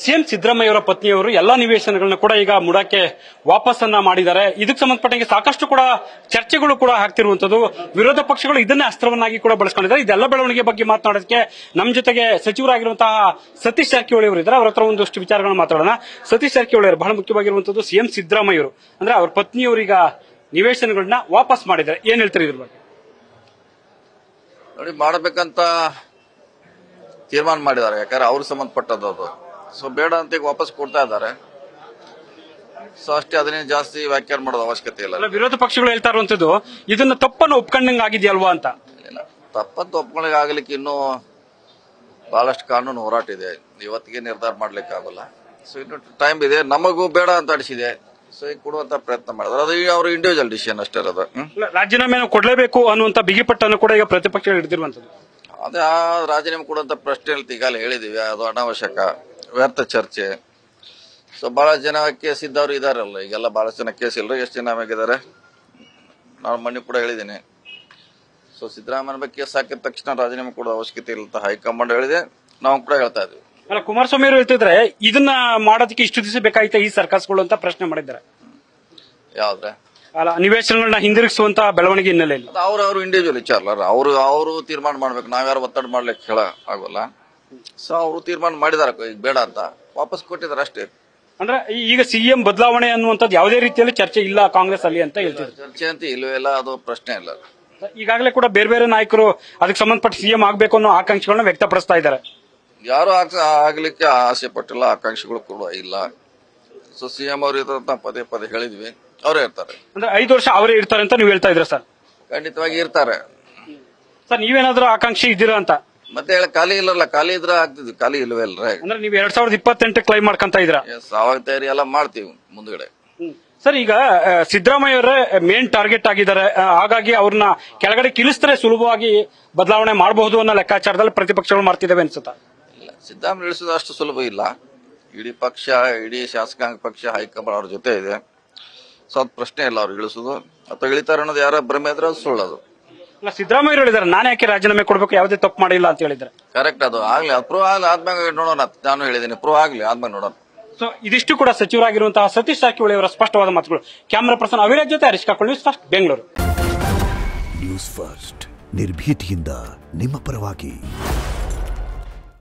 CM Siddaramaiah ಅವರ ಪತ್ನಿಯವರು ಎಲ್ಲಾ ನಿವೇಶನಗಳನ್ನ ಕೂಡ ಈಗ ಮುಡಕ್ಕೆ ವಾಪಸ್ಸನ್ನ ಮಾಡಿದ್ದಾರೆ. ಇದಕ್ಕೆ ಸಂಬಂಧಪಟ್ಟಂಗೆ ಸಾಕಷ್ಟು ಕೂಡ ಚರ್ಚೆಗಳು ಕೂಡ ಆಗ್ತಿರುವಂತದ್ದು. ವಿರೋಧ ಪಕ್ಷಗಳು ಇದನ್ನೇ ಅಸ್ತ್ರವನ್ನಾಗಿ ಕೂಡ ಬಳಸ್ಕೊಂಡಿದ್ದಾರೆ. ಇದೆಲ್ಲ ಬೆಳವಣಿಗೆ ಬಗ್ಗೆ ಮಾತನಾಡೋದಕ್ಕೆ ನಮ್ಮ ಜೊತೆಗೆ ಸಚಿವರಾಗಿರುವಂತಹ ಸತೀಶ್ ಜಾರಕಿಹೊಳಿ ಅವರು ಇದ್ದಾರೆ. ಅವ್ರ ಹತ್ರ ಒಂದಷ್ಟು ವಿಚಾರಗಳನ್ನು ಮಾತಾಡೋಣ. ಸತೀಶ್ ಜಾರಕಿಹೊಳಿ ಅವರು ಬಹಳ ಮುಖ್ಯವಾಗಿರುವಂತದ್ದು ಸಿಎಂ ಸಿದ್ದರಾಮಯ್ಯ ಅವರು ಅಂದ್ರೆ ಅವ್ರ ಪತ್ನಿಯವರೀಗ ನಿವೇಶನಗಳನ್ನ ವಾಪಸ್ ಮಾಡಿದ್ದಾರೆ. ಏನ್ ಹೇಳ್ತಾರೆ ಇದ್ರ ಬಗ್ಗೆ? ನೋಡಿ, ಮಾಡಬೇಕಂತ ತೀರ್ಮಾನ ಮಾಡಿದ್ದಾರೆ. ಯಾಕಂದ್ರೆ ಅವ್ರಿಗೆ ಸಂಬಂಧಪಟ್ಟದ್ದು ಅದು. ಸೊ ಬೇಡ ಅಂತ ಈಗ ವಾಪಸ್ ಕೊಡ್ತಾ ಇದ್ದಾರೆ. ಸೊ ಅಷ್ಟೇ, ಅದನ್ನೇ ಜಾಸ್ತಿ ವ್ಯಾಖ್ಯಾನ ಮಾಡೋದು ಅವಶ್ಯಕತೆ ಇಲ್ಲ. ವಿರೋಧ ಪಕ್ಷಗಳು ಹೇಳ್ತಾ ಇರುವಂತದ್ದು ಇದನ್ನ ತಪ್ಪನ್ನು ಒಪ್ಕೊಂಡಂಗೆ ಆಗಿದೆಯಲ್ವಾ ಅಂತ. ಇಲ್ಲ, ತಪ್ಪಂತ ಒಪ್ಕೊಳ್ಳಿಕ್ಕೆ ಆಗ್ಲಿಕ್ಕೆ ಇನ್ನೂ ಬಹಳಷ್ಟು ಕಾನೂನು ಹೋರಾಟ ಇದೆ. ಇವತ್ತಿಗೆ ನಿರ್ಧಾರ ಮಾಡ್ಲಿಕ್ಕೆ ಆಗೋಲ್ಲ. ಸೊ ಇನ್ನು ಟೈಮ್ ಇದೆ. ನಮಗೂ ಬೇಡ ಅಂತ ಅಡಿಸಿದೆ. ಸೊ ಈಗ ಕೊಡುವಂತ ಪ್ರಯತ್ನ ಮಾಡಿದ್ರೆ ಅದು ಅವ್ರ ಇಂಡಿವಿಜುವಲ್ ಡಿಸಿಷನ್ ಅಷ್ಟೇ ಇರೋದು. ರಾಜೀನಾಮೆ ಕೊಡಲೇಬೇಕು ಅನ್ನುವಂತ ಬಿಗಿಪಟ್ಟನ್ನು ಕೂಡ ಈಗ ಪ್ರತಿಪಕ್ಷಗಳು ಹಿಡಿದಿರುವಂತದ್ದು. ಅದೇ ಆ ರಾಜೀನಾಮೆ ಕೊಡುವಂತ ಪ್ರಶ್ನೆ ಈಗಾಗಲೇ ಹೇಳಿದೀವಿ. ಅದು ಅನಾವಶ್ಯಕ, ವ್ಯರ್ಥ ಚರ್ಚೆ. ಸೊ ಬಹಳ ಜನ ಕೇಸ್ ಇದ್ದವ್ರು ಇದಾರಲ್ಲ, ಈಗೆಲ್ಲ ಬಹಳಷ್ಟು ಜನ ಕೇಸ್ ಇಲ್ಲರು. ಎಷ್ಟು ಜನ ಆಗಿದ್ದಾರೆ ನಾನು ಮೊನ್ನೆ ಕೂಡ ಹೇಳಿದ್ದೀನಿ. ಸೊ ಸಿದ್ದರಾಮಯ್ಯ ಬಗ್ಗೆ ಕೇಸ್ ಹಾಕಿದ ತಕ್ಷಣ ರಾಜೀನಾಮೆ ಕೊಡೋ ಅವಶ್ಯಕತೆ ಇಲ್ಲ ಅಂತ ಹೈಕಮಾಂಡ್ ಹೇಳಿದೆ. ನಾವು ಕೂಡ ಹೇಳ್ತಾ ಇದ್ವಿ. ಅಲ್ಲ, ಕುಮಾರಸ್ವಾಮಿ ಅವರು ಹೇಳ್ತಿದ್ರೆ ಇದನ್ನ ಮಾಡೋದಕ್ಕೆ ಇಷ್ಟು ದಿವಸ ಬೇಕಾಯ್ತಾ ಈ ಸರ್ಕಾರಗಳು ಅಂತ ಪ್ರಶ್ನೆ ಮಾಡಿದ್ದಾರೆ. ಯಾವ್ದ್ರೆ? ಅಲ್ಲ, ನಿವೇಶನಗಳನ್ನ ಹಿಂದಿರುಗಿಸುವಂತ ಬೆಳವಣಿಗೆ ಹಿನ್ನೆಲೆಯಲ್ಲಿ ಅವ್ರು ಇಂಡಿವಿಜುವಲ್ ವಿಚಾರ ಅವರು ತೀರ್ಮಾನ ಮಾಡ್ಬೇಕು. ನಾವ್ಯಾರು ಒತ್ತಡ ಮಾಡ್ಲಿಕ್ಕೆ ಹೇಳ ಆಗೋಲ್ಲ. ಸೊ ಅವರು ತೀರ್ಮಾನ ಮಾಡಿದಾರೆ, ಈಗ ಬೇಡ ಅಂತ ವಾಪಸ್ ಕೊಟ್ಟಿದ್ದಾರೆ ಅಷ್ಟೇ. ಅಂದ್ರೆ ಈಗ ಸಿಎಂ ಬದಲಾವಣೆ ಅನ್ನುವಂಥದ್ದು ಯಾವುದೇ ರೀತಿಯಲ್ಲಿ ಚರ್ಚೆ ಇಲ್ಲ ಕಾಂಗ್ರೆಸ್ ಅಲ್ಲಿ ಅಂತ ಹೇಳ್ತಿದ್ರು. ಚರ್ಚೆ ಅಂತ ಇಲ್ಲವೇ ಇಲ್ಲ, ಅದು ಪ್ರಶ್ನೆ ಇಲ್ಲ. ಈಗಾಗಲೇ ಕೂಡ ಬೇರೆ ಬೇರೆ ನಾಯಕರು ಅದಕ್ಕೆ ಸಂಬಂಧಪಟ್ಟ ಸಿಎಂ ಆಗ್ಬೇಕು ಅನ್ನೋ ಆಕಾಂಕ್ಷೆಗಳನ್ನ ವ್ಯಕ್ತಪಡಿಸ್ತಾ ಇದ್ದಾರೆ. ಯಾರು ಆಗ್ಲಿಕ್ಕೆ ಆಸೆ ಪಟ್ಟಿಲ್ಲ, ಆಕಾಂಕ್ಷೆಗಳು ಕೂಡ ಇಲ್ಲ. ಸೊ ಸಿಎಂ ಅವರು ಇರ್ತಾರಂತ ಪದೇ ಪದೇ ಹೇಳಿದ್ವಿ. ಅವರೇ ಇರ್ತಾರೆ. ಅಂದ್ರೆ 5 ವರ್ಷ ಅವರೇ ಇರ್ತಾರೆ ಅಂತ ನೀವು ಹೇಳ್ತಾ ಇದ್ರ ಸರ್? ಖಂಡಿತವಾಗಿ ಇರ್ತಾರೆ ಸರ್. ನೀವೇನಾದ್ರೂ ಆಕಾಂಕ್ಷಿ ಇದ್ದೀರಾ ಅಂತ? ಮತ್ತೆ ಖಾಲಿ ಇಲ್ಲಲ್ಲ, ಖಾಲಿ ಇದ್ರೆ ಆಗ್ತಿದ್ವಿ, ಖಾಲಿ ಇಲ್ವೇ ಇಲ್ಲ. ಅಂದ್ರೆ ನೀವು 2028 ಕ್ಲೈಮ್ ಮಾಡ್ಕೊಂತ ಇದ್ರ? ಅವಾಗ ತಯಾರಿ ಎಲ್ಲ ಮಾಡ್ತೀವಿ ಮುಂದ್ಗಡೆ. ಸರ್, ಈಗ ಸಿದ್ದರಾಮಯ್ಯ ಅವರೇ ಮೇನ್ ಟಾರ್ಗೆಟ್ ಆಗಿದ್ದಾರೆ. ಹಾಗಾಗಿ ಅವ್ರನ್ನ ಕೆಳಗಡೆ ಕಿಳಿಸಿದ್ರೆ ಸುಲಭವಾಗಿ ಬದಲಾವಣೆ ಮಾಡಬಹುದು ಅನ್ನೋ ಲೆಕ್ಕಾಚಾರದಲ್ಲಿ ಪ್ರತಿಪಕ್ಷಗಳು ಮಾಡ್ತಿದ್ದಾವೆ ಅನ್ಸುತ್ತಾ? ಇಲ್ಲ, ಸಿದ್ದರಾಮಯ್ಯ ಇಳಿಸೋದು ಅಷ್ಟು ಸುಲಭ ಇಲ್ಲ. ಇಡೀ ಪಕ್ಷ, ಇಡೀ ಶಾಸಕಾಂಗ ಪಕ್ಷ, ಹೈಕಮಾಂಡ್ ಅವ್ರ ಜೊತೆ ಇದೆ. ಸೊ ಅದು ಪ್ರಶ್ನೆ ಇಲ್ಲ ಅವ್ರು ಇಳಿಸೋದು ಅಥವಾ ಇಳಿತಾರೆ ಅನ್ನೋದು ಯಾರ ಭ್ರಮೆ ಇದ್ರೆ ಅದು ಸುಳ್ಳದು. ಸಿದ್ದರಾಮಯ್ಯ ಹೇಳಿದ್ದಾರೆ ನಾನು ಯಾಕೆ ರಾಜೀನಾಮೆ ಕೊಡಬೇಕು, ಯಾವುದೇ ತಪ್ಪು ಮಾಡಿಲ್ಲ ಅಂತ ಹೇಳಿದ್ರೆ. ಕರೆಕ್ಟ್, ಅದು ಆಗ್ಲಿ, ಅದು ಪ್ರೂವ್ ಆಗ್ಲಿ, ಆದ್ಮೇಲೆ ನೋಡೋಣ. ನಾನು ಹೇಳಿದ್ದೀನಿ, ಪ್ರೂವ್ ಆಗ್ಲಿ, ಆದ್ಮೇಲೆ ನೋಡೋಣ. ಸೊ ಇದಿಷ್ಟು ಕೂಡ ಸಚಿವರಾಗಿರುವಂತಹ ಸತೀಶ್ ಜಾರಕಿಹೊಳಿ ಅವರ ಸ್ಪಷ್ಟವಾದ ಮಾತುಗಳು. ಕ್ಯಾಮರಾ ಪರ್ಸನ್ ಅವಿರಾಜ್ ಜೊತೆ Harish Kakol, news first, Bengaluru. News first, ನಿರ್ಭೀತಿಯಿಂದ ನಿಮ್ಮ ಪರವಾಗಿ.